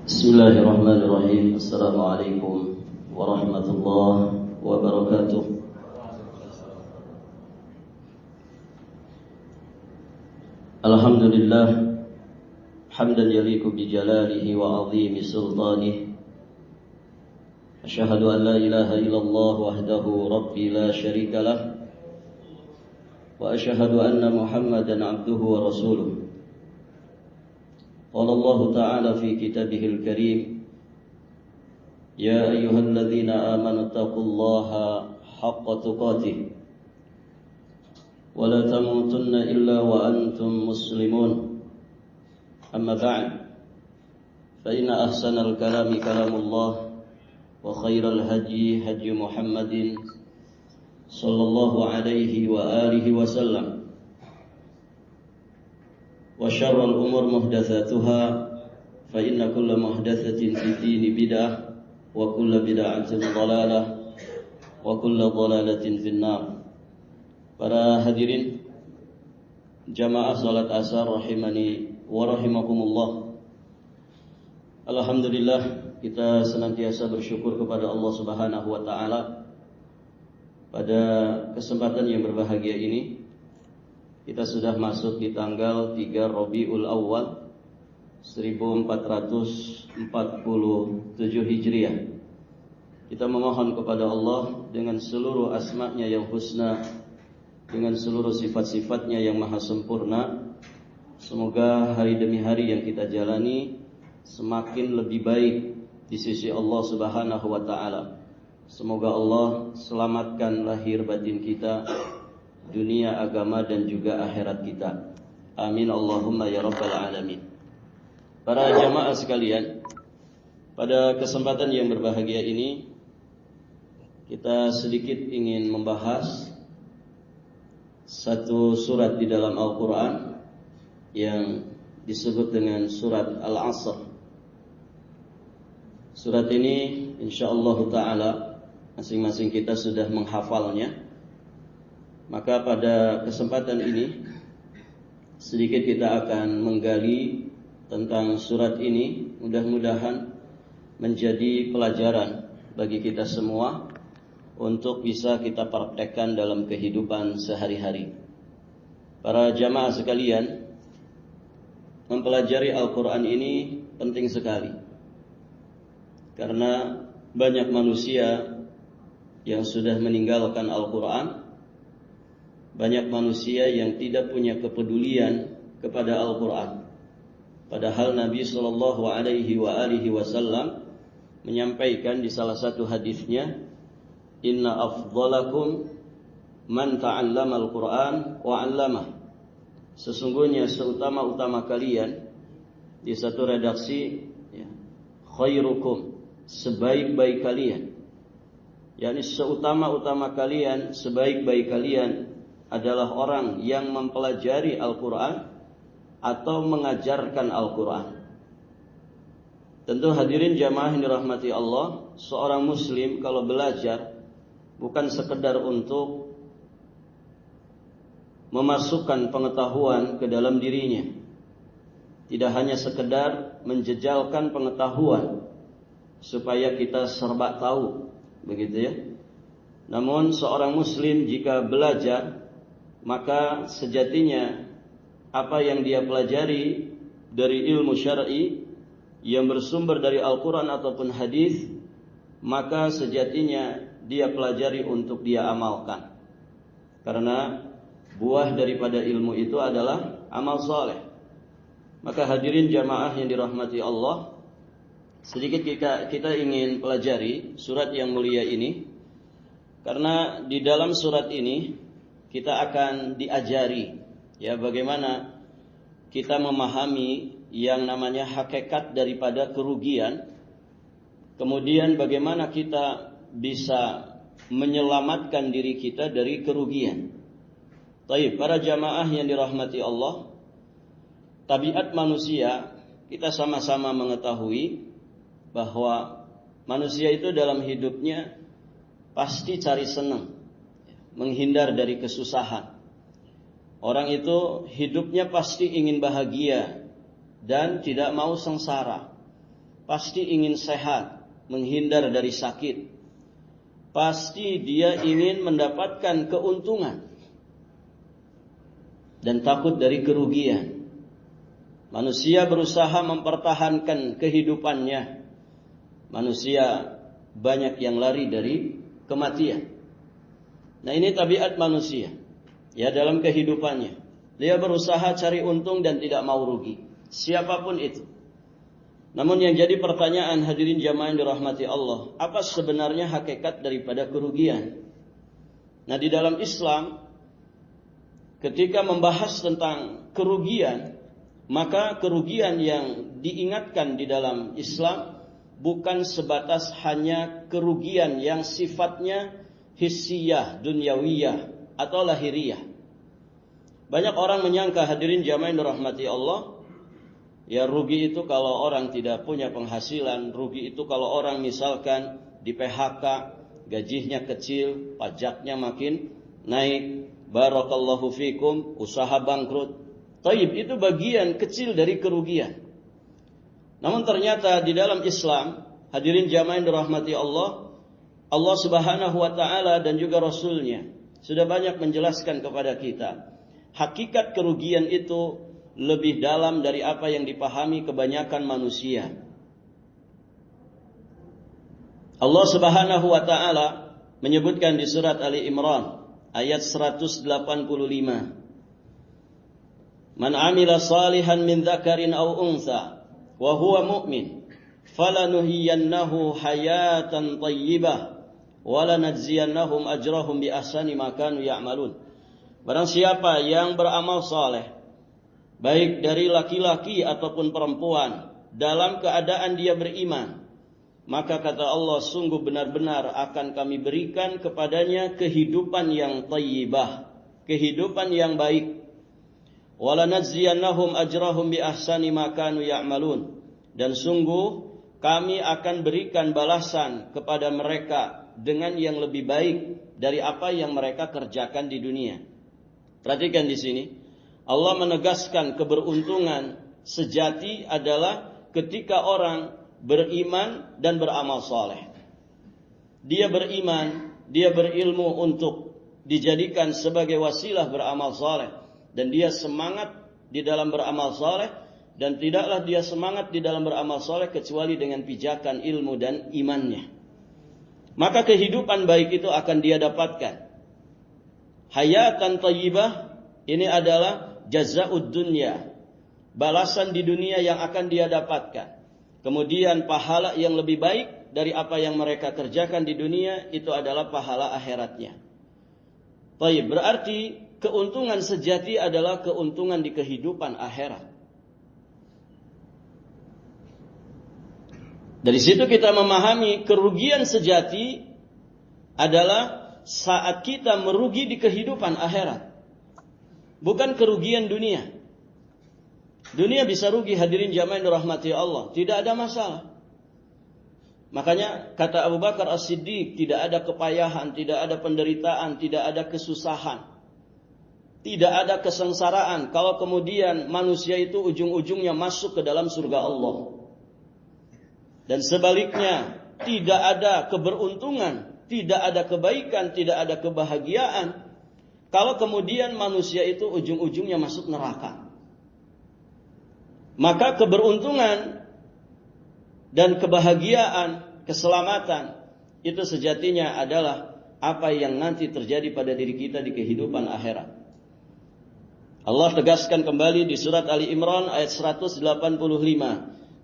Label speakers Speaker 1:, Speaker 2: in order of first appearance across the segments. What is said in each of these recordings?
Speaker 1: Bismillahirrahmanirrahim. Assalamualaikum warahmatullahi wabarakatuh. Alhamdulillah hamdan yaliqu bi jalalihi wa 'azimi sultanihi. Asyhadu an la ilaha illallah wahdahu rabbi la syarika lah. Wa asyhadu anna Muhammadan 'abduhu wa rasuluh. Qala Allah Ta'ala fi kitabihil karim, ya ayyuhalladzina amanu taqullaha haqqa tuqatih wa la tamutunna illa wa antum muslimun. Amma ba'd, fa inna ahsanal kalami kalamullah wa khairal hadyi hadyu Muhammadin sallallahu alaihi wa alihi wasallam. Wa syarrul umur muhdatsatuha fa inna kulla muhdatsatin fid dini bid'ah wa kulla bid'atin dhalalah wa kulla dhalalatin finnar. Para hadirin jamaah salat asar rahimani wa rahimakumullah. Alhamdulillah, kita senantiasa bersyukur kepada Allah Subhanahu wa taala pada kesempatan yang berbahagia ini. Kita sudah masuk di tanggal 3 Rabiul Awal 1447 Hijriah. Kita memohon kepada Allah dengan seluruh asma-Nya yang husna, dengan seluruh sifat-sifatnya yang maha sempurna, semoga hari demi hari yang kita jalani semakin lebih baik di sisi Allah Subhanahu wa taala. Semoga Allah selamatkan lahir batin kita, dunia, agama, dan juga akhirat kita. Amin Allahumma ya rabbal alamin. Para jamaah sekalian, pada kesempatan yang berbahagia ini kita sedikit ingin membahas satu surat di dalam Al-Quran yang disebut dengan surat Al-Asr. Surat ini insyaallah ta'ala masing-masing kita sudah menghafalnya. Maka pada kesempatan ini sedikit kita akan menggali tentang surat ini. Mudah-mudahan menjadi pelajaran bagi kita semua untuk bisa kita praktekkan dalam kehidupan sehari-hari. Para jamaah sekalian, mempelajari Al-Quran ini penting sekali, karena banyak manusia yang sudah meninggalkan Al-Quran. Banyak manusia yang tidak punya kepedulian kepada Al-Quran. Padahal Nabi SAW menyampaikan di salah satu hadisnya, Inna afdalakum man ta'allama al-Quran wa 'allamah. Sesungguhnya seutama-utama kalian, di satu redaksi ya, khairukum, sebaik-baik kalian, yakni seutama-utama kalian, sebaik-baik kalian adalah orang yang mempelajari Al-Quran atau mengajarkan Al-Quran. Tentu hadirin jamaah yang dirahmati Allah, seorang muslim kalau belajar bukan sekedar untuk memasukkan pengetahuan ke dalam dirinya, tidak hanya sekedar menjejalkan pengetahuan supaya kita serba tahu, begitu ya. Namun seorang muslim jika belajar, maka sejatinya apa yang dia pelajari dari ilmu syar'i yang bersumber dari Al-Quran ataupun hadis, maka sejatinya dia pelajari untuk dia amalkan. Karena buah daripada ilmu itu adalah amal soleh. Maka hadirin jamaah yang dirahmati Allah, sedikit kita ingin pelajari surat yang mulia ini, karena di dalam surat ini kita akan diajari ya bagaimana kita memahami yang namanya hakikat daripada kerugian. Kemudian bagaimana kita bisa menyelamatkan diri kita dari kerugian. Baik, para jamaah yang dirahmati Allah, tabiat manusia kita sama-sama mengetahui bahwa manusia itu dalam hidupnya pasti cari senang, menghindar dari kesusahan. Orang itu hidupnya pasti ingin bahagia dan tidak mau sengsara. pasti ingin sehat, menghindar dari sakit. Pasti dia ingin mendapatkan keuntungan dan takut dari kerugian. Manusia berusaha mempertahankan kehidupannya. Manusia banyak yang lari dari kematian. Nah, ini tabiat manusia. Ya, dalam kehidupannya. Dia berusaha cari untung dan tidak mau rugi. Siapapun itu. Namun yang jadi pertanyaan hadirin jamaah yang dirahmati Allah, apa sebenarnya hakikat daripada kerugian? Nah, di dalam Islam, ketika membahas tentang kerugian, maka kerugian yang diingatkan di dalam Islam bukan sebatas hanya kerugian yang sifatnya hissiyah, dunyawiyah, atau lahiriah. Banyak orang menyangka hadirin jamaah yang dirahmati Allah, ya rugi itu kalau orang tidak punya penghasilan, rugi itu kalau orang misalkan di PHK, gajinya kecil, pajaknya makin naik, barakallahu fikum, usaha bangkrut. Taib, itu bagian kecil dari kerugian. Namun ternyata di dalam Islam, hadirin jamaah yang dirahmati Allah, Allah Subhanahu wa taala dan juga Rasulnya sudah banyak menjelaskan kepada kita, hakikat kerugian itu lebih dalam dari apa yang dipahami kebanyakan manusia. Allah Subhanahu wa taala menyebutkan di surat Ali Imran ayat 185. Man amila salihan min dzakarin aw untha wa huwa mu'min falanuhyiyannahu hayatan thayyibah wa lanajziyannahum ajrahum bi ahsani ma kanu ya'malun. Barang siapa yang beramal saleh, baik dari laki-laki ataupun perempuan, dalam keadaan dia beriman, maka kata Allah, sungguh benar-benar akan kami berikan kepadanya kehidupan yang thayyibah, kehidupan yang baik. Walanajziyannahum ajrahum bi ahsani ma kanu ya'malun. Dan sungguh kami akan berikan balasan kepada mereka dengan yang lebih baik dari apa yang mereka kerjakan di dunia. Perhatikan di sini, Allah menegaskan keberuntungan sejati adalah ketika orang beriman dan beramal saleh. Dia beriman, dia berilmu untuk dijadikan sebagai wasilah beramal saleh, dan dia semangat di dalam beramal saleh, dan tidaklah dia semangat di dalam beramal saleh kecuali dengan pijakan ilmu dan imannya. Maka kehidupan baik itu akan dia dapatkan. Hayatan thayyibah ini adalah jazaa'ud dunya, balasan di dunia yang akan dia dapatkan. Kemudian pahala yang lebih baik dari apa yang mereka kerjakan di dunia itu adalah pahala akhiratnya. Baik, berarti keuntungan sejati adalah keuntungan di kehidupan akhirat. Dari situ kita memahami kerugian sejati adalah saat kita merugi di kehidupan akhirat, bukan kerugian dunia. Dunia bisa rugi hadirin jamaah yang dirahmati Allah, tidak ada masalah. Makanya kata Abu Bakar As-Siddiq, tidak ada kepayahan, tidak ada penderitaan, tidak ada kesusahan, tidak ada kesengsaraan kalau kemudian manusia itu ujung-ujungnya masuk ke dalam surga Allah. Dan sebaliknya, tidak ada keberuntungan, tidak ada kebaikan, tidak ada kebahagiaan kalau kemudian manusia itu ujung-ujungnya masuk neraka. Maka keberuntungan dan kebahagiaan, keselamatan itu sejatinya adalah apa yang nanti terjadi pada diri kita di kehidupan akhirat. Allah tegaskan kembali di surat Ali Imran ayat 185.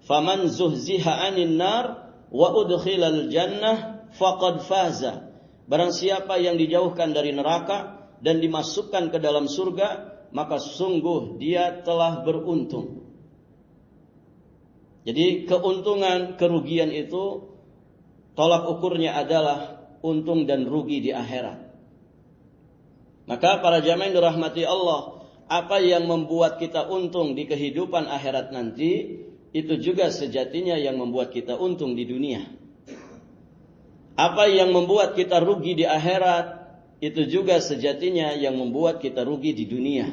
Speaker 1: Faman zuhziha 'anil nar wa udkhilal jannah faqad faza. Barang siapa yang dijauhkan dari neraka dan dimasukkan ke dalam surga, maka sungguh dia telah beruntung. Jadi keuntungan, kerugian itu tolak ukurnya adalah untung dan rugi di akhirat. Maka para jamaah yang dirahmati Allah, apa yang membuat kita untung di kehidupan akhirat nanti, itu juga sejatinya yang membuat kita untung di dunia. Apa yang membuat kita rugi di akhirat, itu juga sejatinya yang membuat kita rugi di dunia.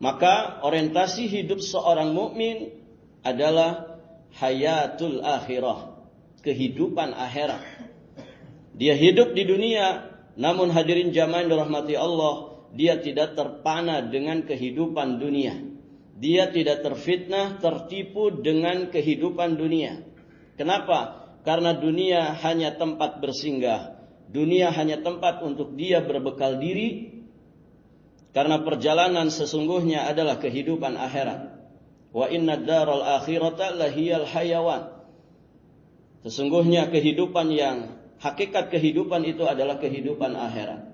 Speaker 1: Maka orientasi hidup seorang mukmin adalah hayatul akhirah, kehidupan akhirat. Dia hidup di dunia, namun hadirin jamaah yang dirahmati Allah, dia tidak terpana dengan kehidupan dunia. Dia tidak terfitnah, tertipu dengan kehidupan dunia. Kenapa? Karena dunia hanya tempat bersinggah. Dunia hanya tempat untuk dia berbekal diri. Karena perjalanan sesungguhnya adalah kehidupan akhirat. Wa inna daral akhirata lahiyal hayawan. Sesungguhnya hakikat kehidupan itu adalah kehidupan akhirat.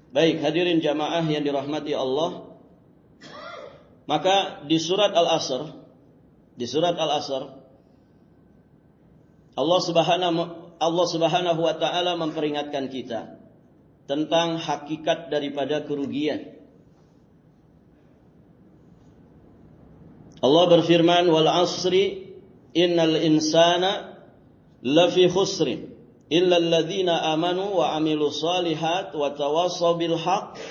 Speaker 1: Baik, hadirin jamaah yang dirahmati Allah. Maka di surat Al-Asr, Allah Subhanahu wa taala memperingatkan kita tentang hakikat daripada kerugian. Allah berfirman, wal asri innal insana lafi khusrin illa alladhina amanu wa amilus solihat wa tawassaw bil haqq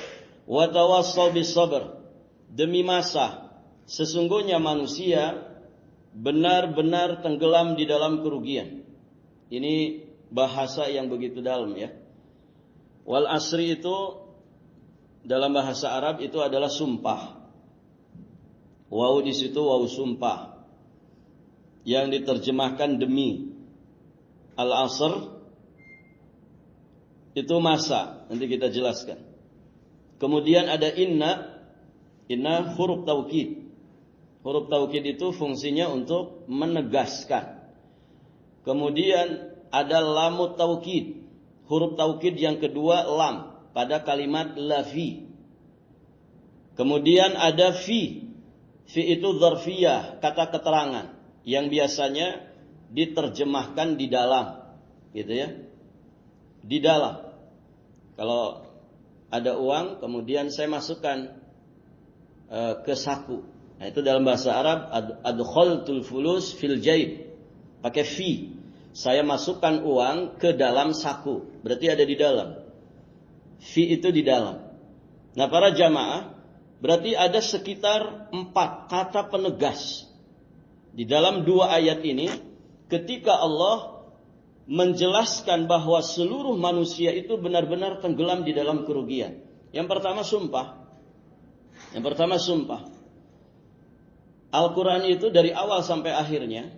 Speaker 1: wa tawassaw bis sabr. Demi masa, sesungguhnya manusia benar-benar tenggelam di dalam kerugian. Ini bahasa yang begitu dalam ya. Wal asri itu dalam bahasa Arab itu adalah sumpah. Waw di situ waw sumpah. Yang diterjemahkan demi. Al-asr itu masa, nanti kita jelaskan. Kemudian ada inna huruf taukid. Huruf taukid itu fungsinya untuk menegaskan. Kemudian ada lamut taukid. Huruf taukid yang kedua lam pada kalimat lafi. Kemudian ada fi. Fi itu dzarfiyah, kata keterangan yang biasanya diterjemahkan di dalam, gitu ya. Di dalam. Kalau ada uang, kemudian saya masukkan ke saku. Nah, itu dalam bahasa Arab adkhaltul fulus fil jaib. Pakai fi. Saya masukkan uang ke dalam saku. Berarti ada di dalam. Fi itu di dalam. Nah, para jamaah, berarti ada sekitar 4 kata penegas di dalam 2 ayat ini ketika Allah menjelaskan bahwa seluruh manusia itu benar-benar tenggelam di dalam kerugian. Yang pertama sumpah. Al-Quran itu dari awal sampai akhirnya,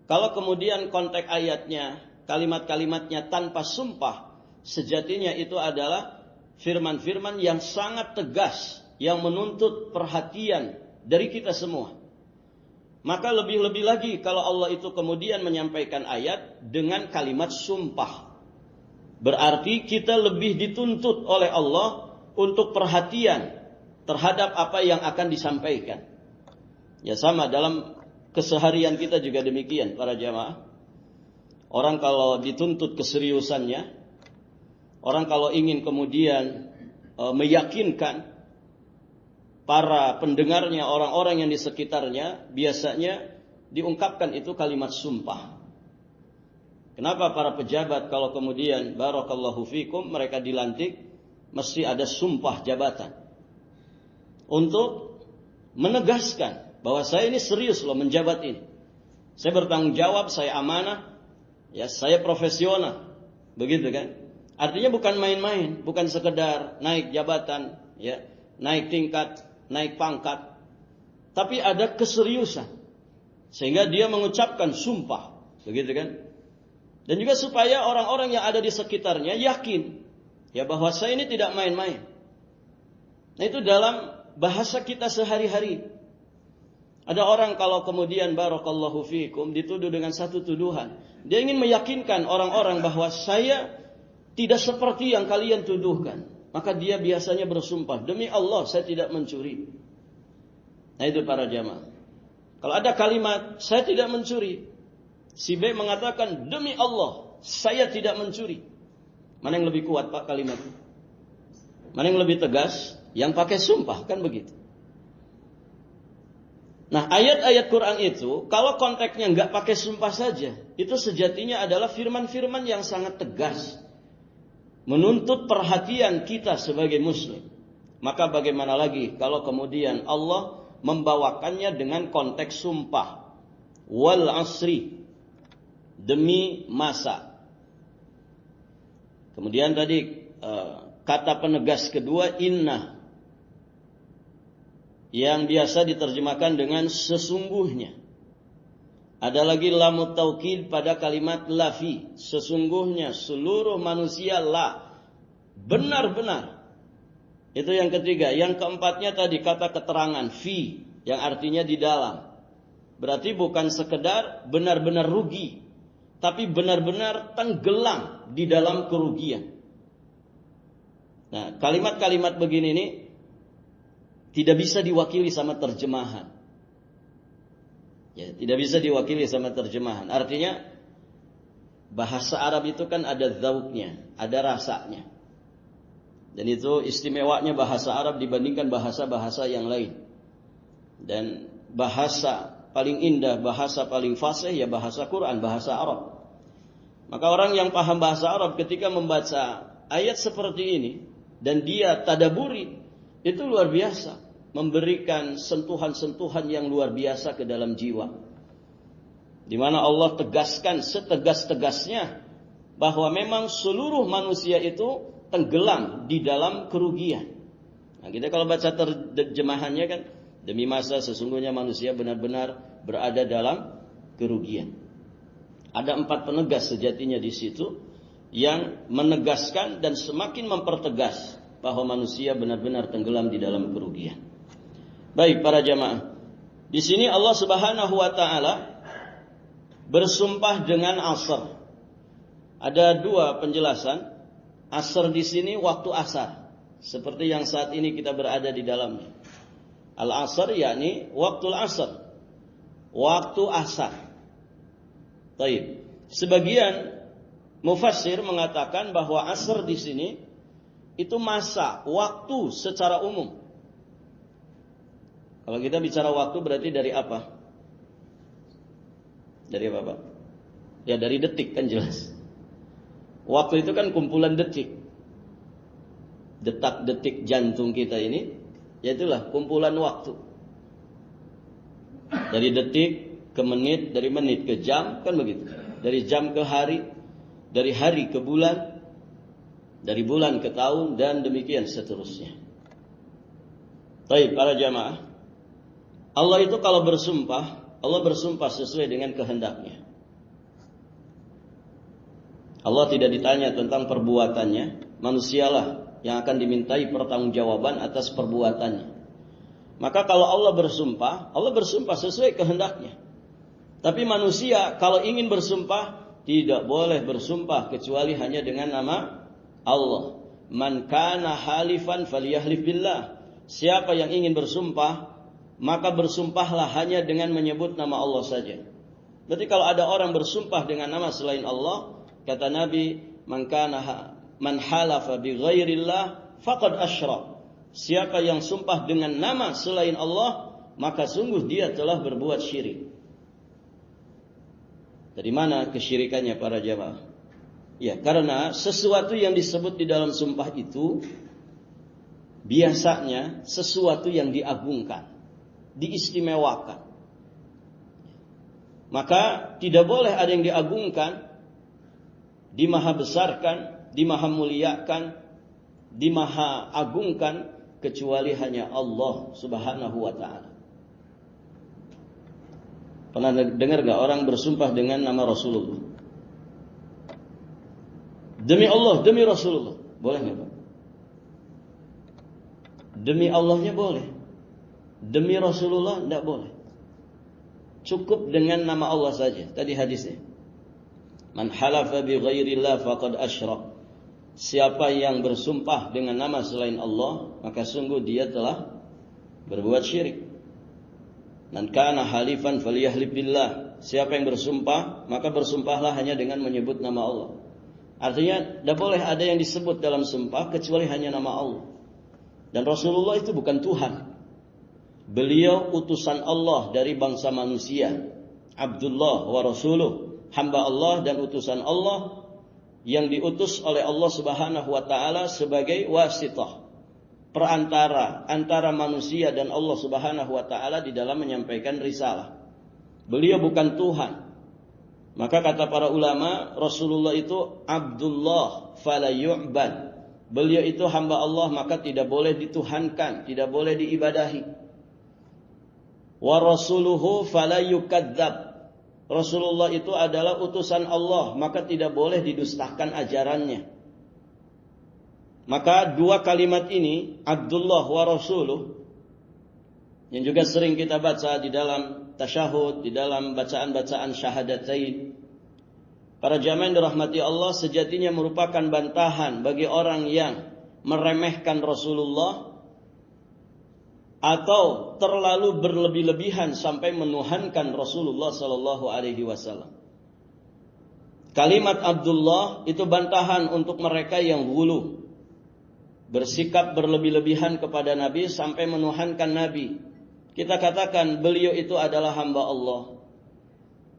Speaker 1: kalau kemudian konteks ayatnya, kalimat-kalimatnya tanpa sumpah, sejatinya itu adalah firman-firman yang sangat tegas, yang menuntut perhatian dari kita semua. Maka lebih-lebih lagi kalau Allah itu kemudian menyampaikan ayat dengan kalimat sumpah. Berarti kita lebih dituntut oleh Allah untuk perhatian terhadap apa yang akan disampaikan. Ya sama dalam keseharian kita juga demikian para jamaah. Orang kalau dituntut keseriusannya, orang kalau ingin kemudian meyakinkan para pendengarnya, orang-orang yang di sekitarnya, biasanya diungkapkan itu kalimat sumpah. Kenapa para pejabat kalau kemudian barakallahu fikum mereka dilantik, mesti ada sumpah jabatan. Untuk menegaskan bahwa saya ini serius loh menjabat ini. Saya bertanggung jawab, saya amanah, ya saya profesional. Begitu kan? Artinya bukan main-main, bukan sekedar naik jabatan, ya, naik tingkat, naik pangkat, tapi ada keseriusan sehingga dia mengucapkan sumpah, begitu kan? Dan juga supaya orang-orang yang ada di sekitarnya yakin ya bahwa saya ini tidak main-main. Nah, itu dalam bahasa kita sehari-hari. Ada orang kalau kemudian barakallahu fikum dituduh dengan satu tuduhan, dia ingin meyakinkan orang-orang bahwa saya tidak seperti yang kalian tuduhkan. Maka dia biasanya bersumpah, demi Allah saya tidak mencuri. Nah itu para jamaah. Kalau ada kalimat, saya tidak mencuri. Si B mengatakan, demi Allah saya tidak mencuri. Mana yang lebih kuat pak kalimat itu? Mana yang lebih tegas? Yang pakai sumpah, kan begitu. Nah ayat-ayat Quran itu, kalau konteksnya nggak pakai sumpah saja, itu sejatinya adalah firman-firman yang sangat tegas. Menuntut perhatian kita sebagai muslim. Maka bagaimana lagi kalau kemudian Allah membawakannya dengan konteks sumpah. wal asri, demi masa. Kemudian tadi kata penegas kedua inna, yang biasa diterjemahkan dengan sesungguhnya. Ada lagi lamut taukid pada kalimat lafi, sesungguhnya seluruh manusia la, benar-benar. Itu yang ketiga. Yang keempatnya tadi kata keterangan fi, yang artinya di dalam. Berarti bukan sekedar benar-benar rugi, tapi benar-benar tenggelam di dalam kerugian. Nah, kalimat-kalimat begini ini tidak bisa diwakili sama terjemahan. Ya, tidak bisa diwakili sama terjemahan. Artinya bahasa Arab itu kan ada zauknya, ada rasanya. Dan itu istimewanya bahasa Arab dibandingkan bahasa-bahasa yang lain. Dan bahasa paling indah, bahasa paling fasih ya bahasa Quran, bahasa Arab. Maka orang yang paham bahasa Arab ketika membaca ayat seperti ini dan dia tadaburi, itu luar biasa, memberikan sentuhan-sentuhan yang luar biasa ke dalam jiwa. Di mana Allah tegaskan setegas-tegasnya bahwa memang seluruh manusia itu tenggelam di dalam kerugian. Nah, kita kalau baca terjemahannya kan, demi masa sesungguhnya manusia benar-benar berada dalam kerugian. Ada 4 penegas sejatinya di situ yang menegaskan dan semakin mempertegas bahwa manusia benar-benar tenggelam di dalam kerugian. Baik para jamaah, di sini Allah Subhanahu wa taala bersumpah dengan asar. Ada 2 penjelasan. Asar di sini waktu asar, seperti yang saat ini kita berada di dalamnya. Al-asar yakni waktu asar, waktu asar. Baik. Sebagian mufassir mengatakan bahwa asar di sini itu masa, waktu secara umum. Kalau kita bicara waktu berarti dari apa? Dari apa, Pak? Ya dari detik kan jelas. Waktu itu kan kumpulan detik. Detak-detik jantung kita ini, ya itulah kumpulan waktu. Dari detik ke menit, dari menit ke jam, kan begitu. Dari jam ke hari, dari hari ke bulan, dari bulan ke tahun, dan demikian seterusnya. Baik, para jamaah, Allah itu kalau bersumpah, Allah bersumpah sesuai dengan kehendaknya. Allah tidak ditanya tentang perbuatannya, manusialah yang akan dimintai pertanggungjawaban atas perbuatannya. Maka kalau Allah bersumpah sesuai kehendaknya. Tapi manusia kalau ingin bersumpah, tidak boleh bersumpah kecuali hanya dengan nama Allah. Man kana halifan falyahlif billah. Siapa yang ingin bersumpah, maka bersumpahlah hanya dengan menyebut nama Allah saja. Berarti kalau ada orang bersumpah dengan nama selain Allah, kata Nabi, man halafa bi ghairillah faqad asyrak. Siapa yang sumpah dengan nama selain Allah, maka sungguh dia telah berbuat syirik. Dari mana kesyirikannya para jamaah? Ya, karena sesuatu yang disebut di dalam sumpah itu biasanya sesuatu yang diagungkan, diistimewakan. Maka tidak boleh ada yang diagungkan, dimaha besarkan, dimaha muliakan, dimaha agungkan kecuali hanya Allah Subhanahu wa taala. Pernah dengar gak orang bersumpah dengan nama Rasulullah? Demi Allah, demi Rasulullah. Boleh gak, Pak? Demi Allahnya boleh. Demi Rasulullah tidak boleh. Cukup dengan nama Allah saja. Tadi hadisnya. Man halafa bi ghairillah faqad asyrak. Siapa yang bersumpah dengan nama selain Allah, maka sungguh dia telah berbuat syirik. Man kana halifan falyahlif billah. Siapa yang bersumpah, maka bersumpahlah hanya dengan menyebut nama Allah. Artinya tidak boleh ada yang disebut dalam sumpah kecuali hanya nama Allah. Dan Rasulullah itu bukan Tuhan. Beliau utusan Allah dari bangsa manusia. Abdullah wa rasuluh, hamba Allah dan utusan Allah yang diutus oleh Allah Subhanahu wa taala sebagai wasithah, perantara antara manusia dan Allah Subhanahu wa taala di dalam menyampaikan risalah. Beliau bukan Tuhan. Maka kata para ulama, Rasulullah itu Abdullah fala yu'bad. Beliau itu hamba Allah, maka tidak boleh dituhankan, tidak boleh diibadahi. Wa rasuluhu fala yukadzab. Rasulullah itu adalah utusan Allah, maka tidak boleh didustakan ajarannya. Maka dua kalimat ini, Abdullah wa rasuluh, yang juga sering kita baca di dalam tasyahud, di dalam bacaan-bacaan syahadatain. Para jamaah yang dirahmati Allah, sejatinya merupakan bantahan bagi orang yang meremehkan Rasulullah atau terlalu berlebih-lebihan sampai menuhankan Rasulullah sallallahu alaihi wasallam. Kalimat Abdullah itu bantahan untuk mereka yang ghulu, bersikap berlebih-lebihan kepada Nabi sampai menuhankan Nabi. Kita katakan beliau itu adalah hamba Allah.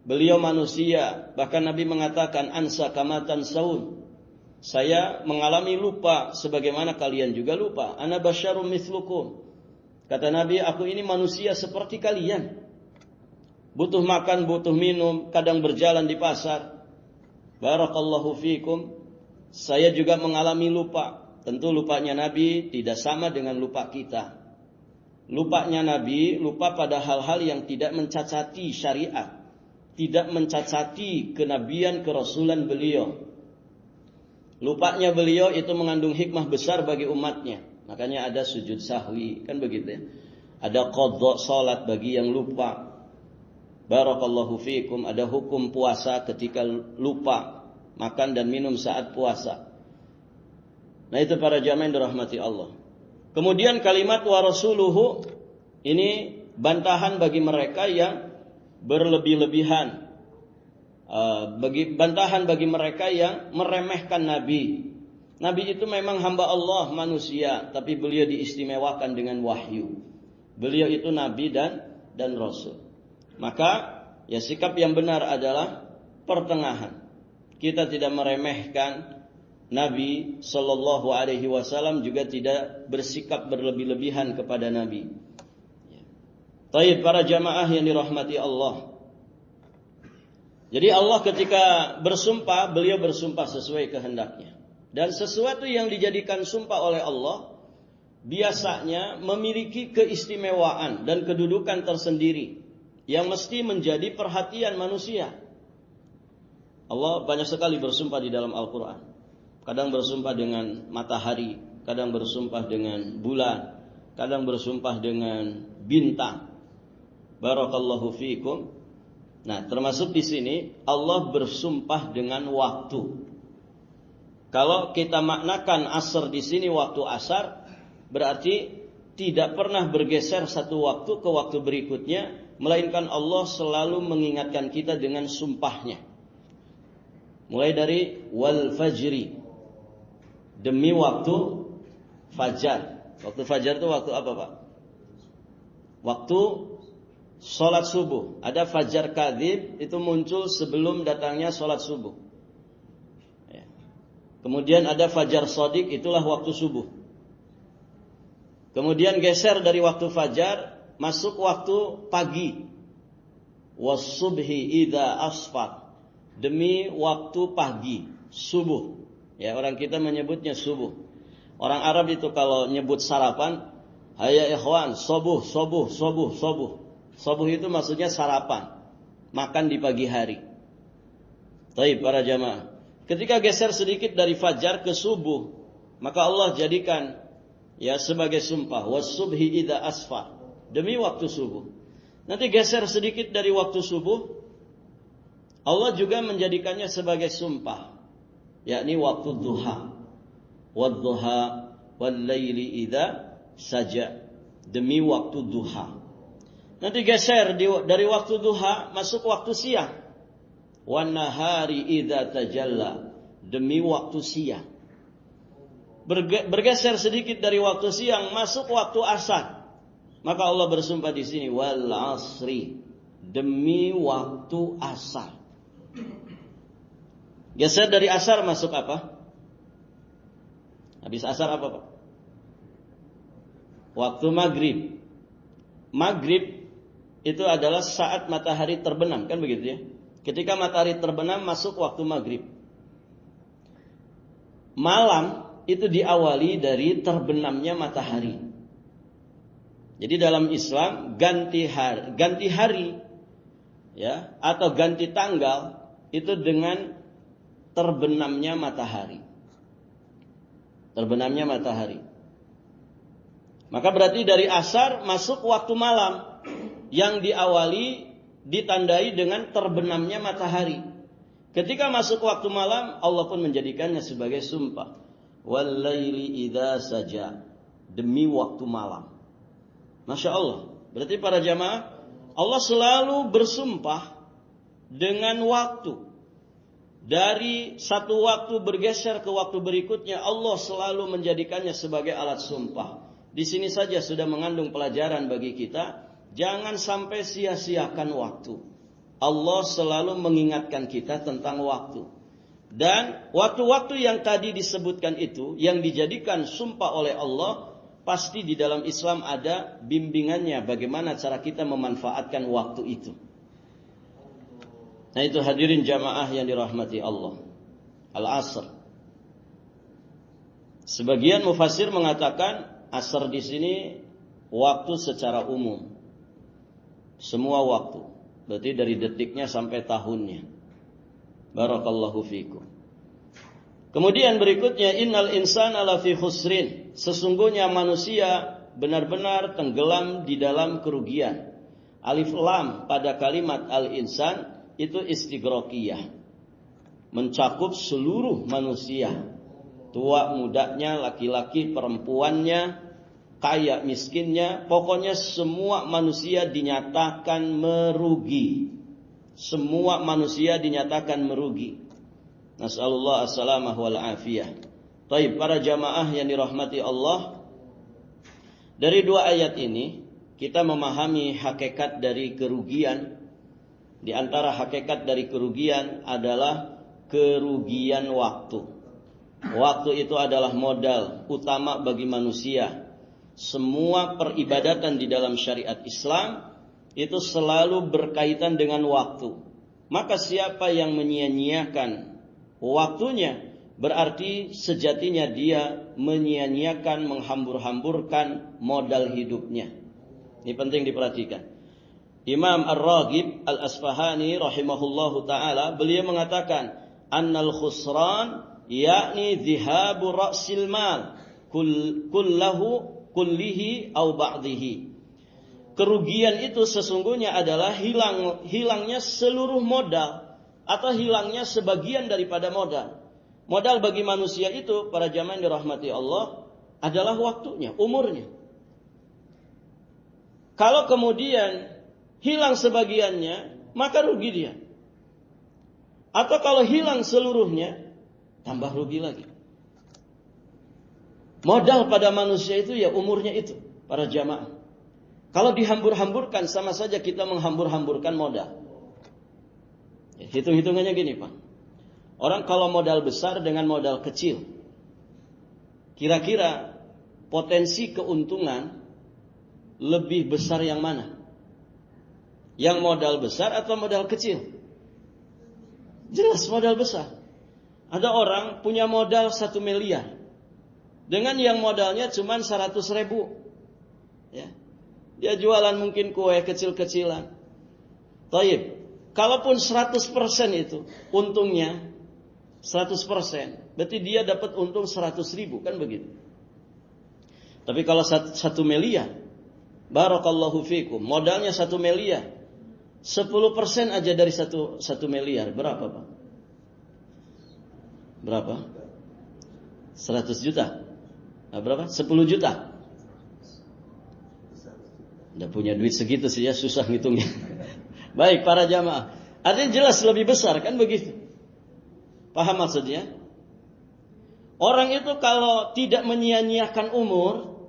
Speaker 1: Beliau manusia. Bahkan Nabi mengatakan ansa kamatan saun. Saya mengalami lupa sebagaimana kalian juga lupa. Ana basyarum mithlukum. Kata Nabi, aku ini manusia seperti kalian. Butuh makan, butuh minum, kadang berjalan di pasar. Barakallahu fikum. Saya juga mengalami lupa. Tentu lupanya Nabi tidak sama dengan lupa kita. Lupanya Nabi, lupa pada hal-hal yang tidak mencacati syariat. Tidak mencacati kenabian, kerasulan beliau. Lupanya beliau itu mengandung hikmah besar bagi umatnya. Makanya ada sujud sahwi, kan begitu ya. Ada qadha salat bagi yang lupa. Barakallahu fikum. Ada hukum puasa ketika lupa makan dan minum saat puasa. Nah itu para jamaah yang dirahmati Allah. Kemudian kalimat wa rasuluhu ini bantahan bagi mereka yang berlebih-lebihan. Bantahan bagi mereka yang meremehkan Nabi. Nabi itu memang hamba Allah, manusia, tapi beliau diistimewakan dengan wahyu. Beliau itu nabi dan rasul. Maka ya sikap yang benar adalah pertengahan. Kita tidak meremehkan Nabi sallallahu alaihi wasallam, juga tidak bersikap berlebih-lebihan kepada Nabi. Taib para jamaah yang dirahmati Allah. Jadi Allah ketika bersumpah, beliau bersumpah sesuai kehendaknya. Dan sesuatu yang dijadikan sumpah oleh Allah biasanya memiliki keistimewaan dan kedudukan tersendiri yang mesti menjadi perhatian manusia. Allah banyak sekali bersumpah di dalam Al-Quran. Kadang bersumpah dengan matahari, kadang bersumpah dengan bulan, kadang bersumpah dengan bintang. Barakallahu fikum. Nah, termasuk di sini Allah bersumpah dengan waktu. Kalau kita maknakan asar di sini waktu asar, berarti tidak pernah bergeser satu waktu ke waktu berikutnya, melainkan Allah selalu mengingatkan kita dengan sumpahnya. Mulai dari wal fajri, demi waktu fajar. Waktu fajar itu waktu apa, Pak? Waktu sholat subuh. Ada fajar kadzib, itu muncul sebelum datangnya sholat subuh. Kemudian ada fajar shadiq, itulah waktu subuh. Kemudian geser dari waktu fajar, masuk waktu pagi. Was-subhi idza asfar, demi waktu pagi, subuh. Ya, orang kita menyebutnya subuh. Orang Arab itu kalau nyebut sarapan, hayya ikhwan, subuh, subuh, subuh, subuh. Subuh itu maksudnya sarapan, makan di pagi hari. Baik para jamaah. Ketika geser sedikit dari fajar ke subuh, maka Allah jadikan ya sebagai sumpah, was-subhi idza asfar, demi waktu subuh. Nanti geser sedikit dari waktu subuh, Allah juga menjadikannya sebagai sumpah, yakni waktu duha. Wad-duha wal-laili idza saja, demi waktu duha. Nanti geser dari waktu duha masuk waktu siang. Wan nahari idza tajalla, demi waktu siang. Bergeser sedikit dari waktu siang masuk waktu asar. Maka Allah bersumpah di sini wal asri, demi waktu asar. Geser dari asar masuk apa? Habis asar apa, Pak? Waktu maghrib. Maghrib itu adalah saat matahari terbenam, kan begitu ya. Ketika matahari terbenam masuk waktu maghrib. Malam itu diawali dari terbenamnya matahari. Jadi dalam Islam ganti hari ya, atau ganti tanggal itu dengan terbenamnya matahari. Terbenamnya matahari. Maka berarti dari asar masuk waktu malam yang diawali ditandai dengan terbenamnya matahari. Ketika masuk waktu malam, Allah pun menjadikannya sebagai sumpah. Wal-laili idza saja, demi waktu malam. Masya Allah. Berarti para jamaah, Allah selalu bersumpah dengan waktu. Dari satu waktu bergeser ke waktu berikutnya, Allah selalu menjadikannya sebagai alat sumpah. Di sini saja sudah mengandung pelajaran bagi kita. Jangan sampai sia-siakan waktu. Allah selalu mengingatkan kita tentang waktu. Dan waktu-waktu yang tadi disebutkan itu, yang dijadikan sumpah oleh Allah, pasti di dalam Islam ada bimbingannya bagaimana cara kita memanfaatkan waktu itu. Nah itu hadirin jamaah yang dirahmati Allah. Al-Asr. Sebagian mufassir mengatakan asar di sini waktu secara umum. Semua waktu. Berarti dari detiknya sampai tahunnya. Barakallahu fikum. Kemudian berikutnya innal insana lafi khusrin. Sesungguhnya manusia benar-benar tenggelam di dalam kerugian. Alif lam pada kalimat al-insan itu istighraqiyah. Mencakup seluruh manusia. Tua mudanya, laki-laki, perempuannya, kaya miskinnya, pokoknya semua manusia dinyatakan merugi. Semua manusia dinyatakan merugi. Nas'alullah as-salamah wal afiyah. Baik, para jamaah yang dirahmati Allah, dari dua ayat ini kita memahami hakikat dari kerugian. Di antara hakikat dari kerugian adalah kerugian waktu. Waktu itu adalah modal utama bagi manusia. Semua peribadatan di dalam syariat Islam itu selalu berkaitan dengan waktu. Maka siapa yang menyia-nyiakan waktunya, berarti sejatinya dia menyia-nyiakan, menghambur-hamburkan modal hidupnya. Ini penting diperhatikan. Imam Ar-Raghib Al-Asfahani rahimahullahu ta'ala, beliau mengatakan, annal khusran yakni dhihabu ra'sil mal kullihi au ba'dihi. Kerugian itu sesungguhnya adalah hilangnya seluruh modal atau hilangnya sebagian daripada modal. Modal bagi manusia itu, para jamaah yang dirahmati Allah, adalah waktunya, umurnya. Kalau kemudian hilang sebagiannya, maka rugi dia. Atau kalau hilang seluruhnya, tambah rugi lagi. Modal pada manusia itu ya umurnya itu, para jamaah. Kalau dihambur-hamburkan, sama saja kita menghambur-hamburkan modal. Ya, hitung-hitungannya gini Pak. Orang kalau modal besar dengan modal kecil, kira-kira potensi keuntungan lebih besar yang mana? Yang modal besar atau modal kecil? Jelas modal besar. Ada orang punya modal 1 miliar. Dengan yang modalnya cuma 100.000. Ya. Dia jualan mungkin kue kecil-kecilan. Taib. Kalaupun 100% itu untungnya 100%, berarti dia dapat untung 100.000, kan begitu. Tapi kalau 1 miliar, barakallahu fikum, modalnya 1 miliar, 10% aja dari 1 miliar, berapa Pak? Berapa? 100 juta. Nah, berapa? 10 juta. Udah punya duit segitu sih ya, susah ngitungnya. Baik para jamaah, artinya jelas lebih besar, kan begitu. Paham maksudnya? Orang itu kalau tidak menyia-nyiakan umur,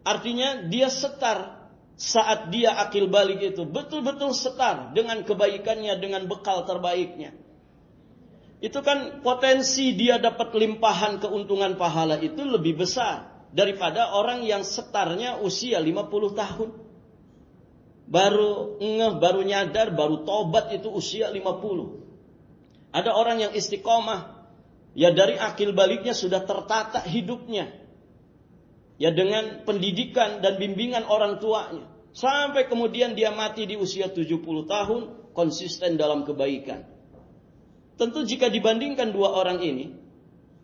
Speaker 1: artinya dia setar saat dia akil balik itu, betul-betul setar dengan kebaikannya, dengan bekal terbaiknya. Itu kan potensi dia dapat limpahan keuntungan pahala itu lebih besar daripada orang yang setarnya usia 50 tahun. baru ngeh, baru nyadar, baru tobat itu usia 50. Ada orang yang istiqomah, ya dari akil baliknya sudah tertata hidupnya, ya dengan pendidikan dan bimbingan orang tuanya, sampai kemudian dia mati di usia 70 tahun, konsisten dalam kebaikan. Tentu jika dibandingkan dua orang ini,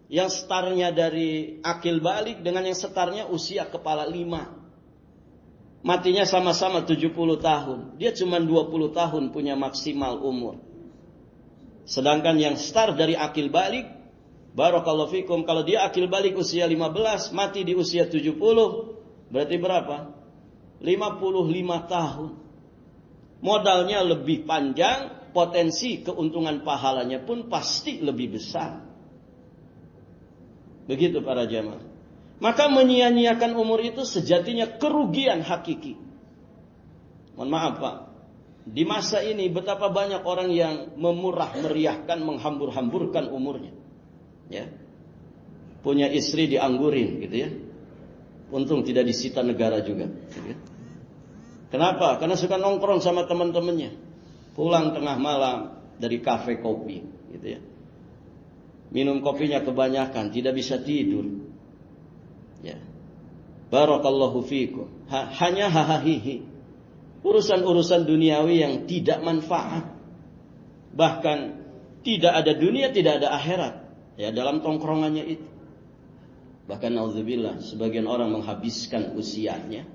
Speaker 1: yang startnya dari akil balik dengan yang startnya usia kepala 5, matinya sama-sama 70 tahun. Dia cuma 20 tahun punya maksimal umur. Sedangkan yang start dari akil balik, barakallahu fikum, kalau dia akil balik usia 15, mati di usia 70, berarti berapa? 55 tahun. Modalnya lebih panjang, potensi keuntungan pahalanya pun pasti lebih besar. Begitu para jamaah. Maka menyia-nyiakan umur itu sejatinya kerugian hakiki. Mohon maaf Pak, di masa ini betapa banyak orang yang memurah meriahkan, menghambur-hamburkan umurnya. Ya, punya istri dianggurin, gitu ya. Untung tidak disita negara juga. Gitu ya. Kenapa? Karena suka nongkrong sama teman-temannya. Pulang tengah malam dari kafe kopi, gitu ya. Minum kopinya kebanyakan, tidak bisa tidur. Ya. Barakallahu fikum. Hanya hahaha. Urusan-urusan duniawi yang tidak manfaat. Bahkan tidak ada dunia, tidak ada akhirat. Ya, dalam tongkrongannya itu. Bahkan nauzubillah, sebagian orang menghabiskan usianya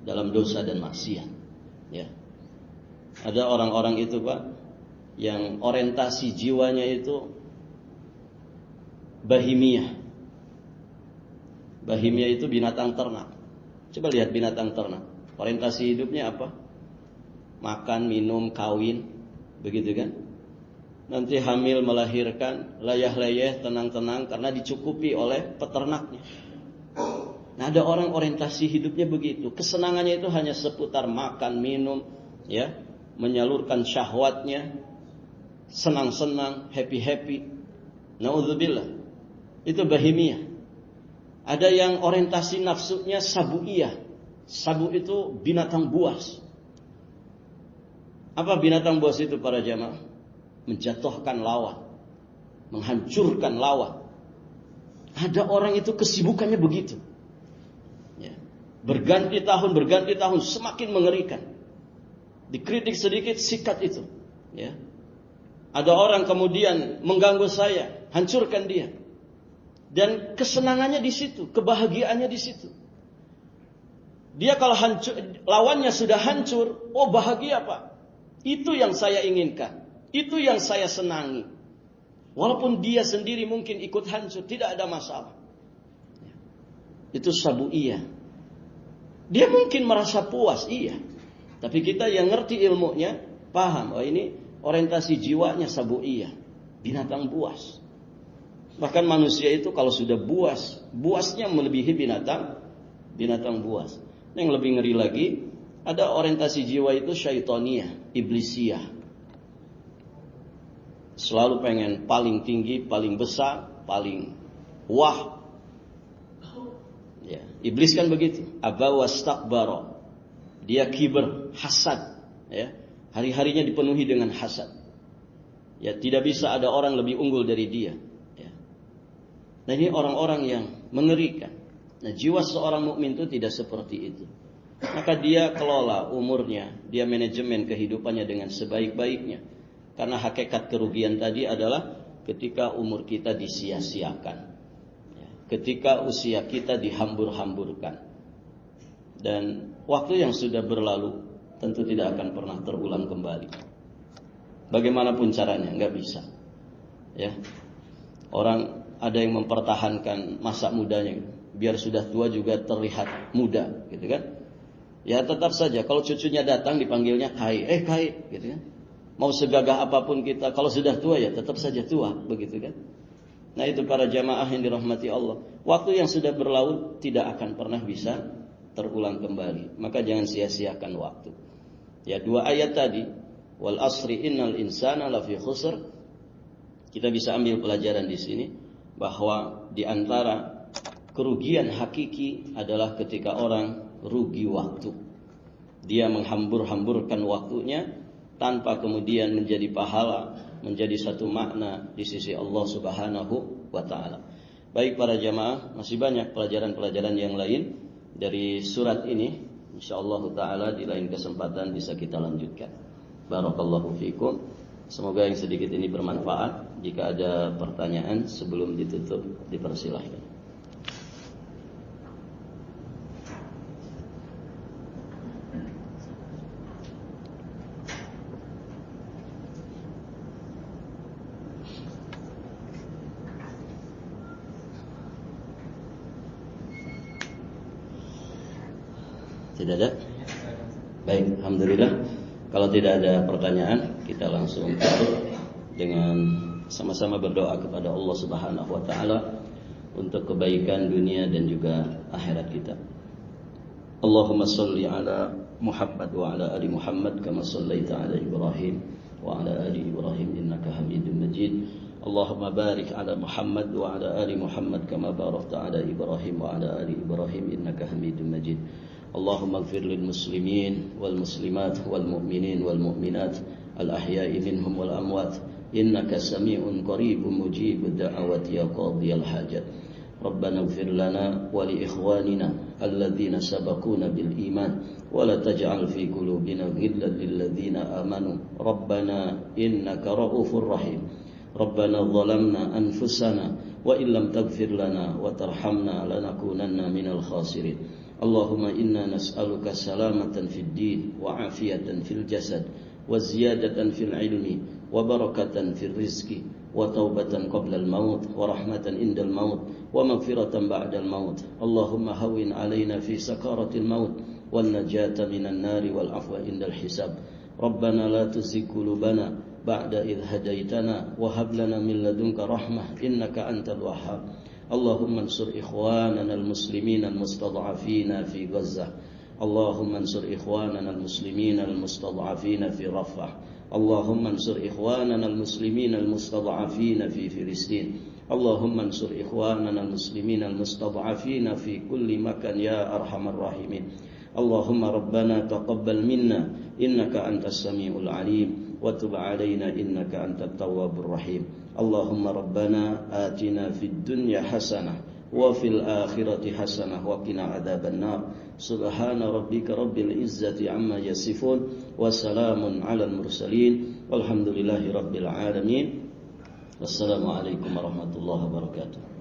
Speaker 1: dalam dosa dan maksiat. Ya. Ada orang-orang itu Pak, yang orientasi jiwanya itu bahimiyah. Bahimiyah itu binatang ternak. Coba lihat binatang ternak. Orientasi hidupnya apa? Makan, minum, kawin. Begitu kan? Nanti hamil, melahirkan, layah-layah, tenang-tenang karena dicukupi oleh peternaknya. Nah, ada orang orientasi hidupnya begitu. Kesenangannya itu hanya seputar makan, minum, ya, menyalurkan syahwatnya, senang-senang, happy-happy. Nauzubillah. Itu bahimiyah. Ada yang orientasi nafsunya sabuiyah. Sabu itu binatang buas. Apa binatang buas itu para jamaah? Menjatuhkan lawan, menghancurkan lawan. Ada orang itu kesibukannya begitu. Ya. Berganti tahun semakin mengerikan. Dikritik sedikit sikat itu. Ya. Ada orang kemudian mengganggu saya, hancurkan dia. Dan kesenangannya di situ, kebahagiaannya di situ. Dia kalau hancur, lawannya sudah hancur, oh bahagia Pak. Itu yang saya inginkan. Itu yang saya senangi. Walaupun dia sendiri mungkin ikut hancur, tidak ada masalah. Itu sabuiyah. Dia mungkin merasa puas, iya. Tapi kita yang ngerti ilmunya, paham, oh ini orientasi jiwanya sabuiyah. Binatang buas. Bahkan manusia itu kalau sudah buas, buasnya melebihi binatang buas. Yang lebih ngeri lagi, ada orientasi jiwa itu syaitoniyah, iblisiyah. Selalu pengen paling tinggi, paling besar, paling wah. Ya, iblis kan begitu. Aba wastakbara. Dia kiber, hasad. Ya, hari-harinya dipenuhi dengan hasad. Ya, tidak bisa ada orang lebih unggul dari dia. Ya. Nah, ini orang-orang yang mengerikan. Nah, jiwa seorang mukmin itu tidak seperti itu. Maka dia kelola umurnya, dia manajemen kehidupannya dengan sebaik-baiknya. Karena hakikat kerugian tadi adalah ketika umur kita disia-siakan. Ketika usia kita dihambur-hamburkan. Dan waktu yang sudah berlalu tentu tidak akan pernah terulang kembali. Bagaimanapun caranya, nggak bisa. Ya, orang ada yang mempertahankan masa mudanya, biar sudah tua juga terlihat muda, gitu kan? Ya tetap saja kalau cucunya datang dipanggilnya kai, kai, gitu kan? Mau segagah apapun kita, kalau sudah tua ya tetap saja tua, begitu kan? Nah itu para jamaah yang dirahmati Allah. Waktu yang sudah berlalu tidak akan pernah bisa terulang kembali. Maka jangan sia-siakan waktu. Ya, dua ayat tadi, wal asri innal insana lafi khusr. Kita bisa ambil pelajaran di sini bahwa di antara kerugian hakiki adalah ketika orang rugi waktu. dia menghambur-hamburkan waktunya tanpa kemudian menjadi pahala, menjadi satu makna di sisi Allah Subhanahu wa taala. Baik para jamaah, masih banyak pelajaran-pelajaran yang lain dari surat ini. Insyaallah taala di lain kesempatan bisa kita lanjutkan. Barakallahu fikum. Semoga yang sedikit ini bermanfaat. Jika ada pertanyaan sebelum ditutup, dipersilahkan. Tidak ada? Baik, alhamdulillah. Kalau tidak ada pertanyaan, kita langsung tutup dengan sama-sama berdoa kepada Allah Subhanahu wa taala untuk kebaikan dunia dan juga akhirat kita. Allahumma shalli ala Muhammad wa ala ali Muhammad kama shallaita ala Ibrahim wa ala ali Ibrahim innaka Hamidum Majid. Allahumma barik ala Muhammad wa ala ali Muhammad kama barakta ala Ibrahim wa ala ali Ibrahim innaka Hamidum Majid. اللهم اغفر للمسلمين والمسلمات والمؤمنين والمؤمنات الأحياء منهم والأموات إنك سميع قريب مجيب الدعوات يا قاضي الحاجات ربنا اغفر لنا ولإخواننا الذين سبقونا بالإيمان ولا تجعل في قلوبنا غلا للذين آمنوا ربنا إنك رؤوف رحيم ربنا ظلمنا أنفسنا وإن لم تغفر لنا وترحمنا لنكونن من الخاسرين اللهم إنا نسألك سلامة في الدين وعافية في الجسد وزيادة في العلم وبركة في الرزق وتوبة قبل الموت ورحمة عند الموت ومغفرة بعد الموت اللهم هون علينا في سكرة الموت والنجاة من النار والعفو عند الحساب ربنا لا تزغ قلوبنا بعد إذ هديتنا وهب لنا من لدنك رحمة إنك أنت الوهاب اللهم انصر إخواننا المسلمين المستضعفين في غزة اللهم انصر إخواننا المسلمين المستضعفين في رفح اللهم انصر إخواننا المسلمين المستضعفين في فلسطين اللهم انصر إخواننا المسلمين المستضعفين في كل مكان يا أرحم الراحمين اللهم ربنا تقبل منا إنك أنت السميع العليم وتب علينا إنك أنت التواب الرحيم اللهم ربنا آتنا في الدنيا حسنة وفي الآخرة حسنة وقنا عذاب النار سبحان ربك رب العزة عما يصفون وسلام على المرسلين والحمد لله رب العالمين والسلام عليكم ورحمة الله وبركاته.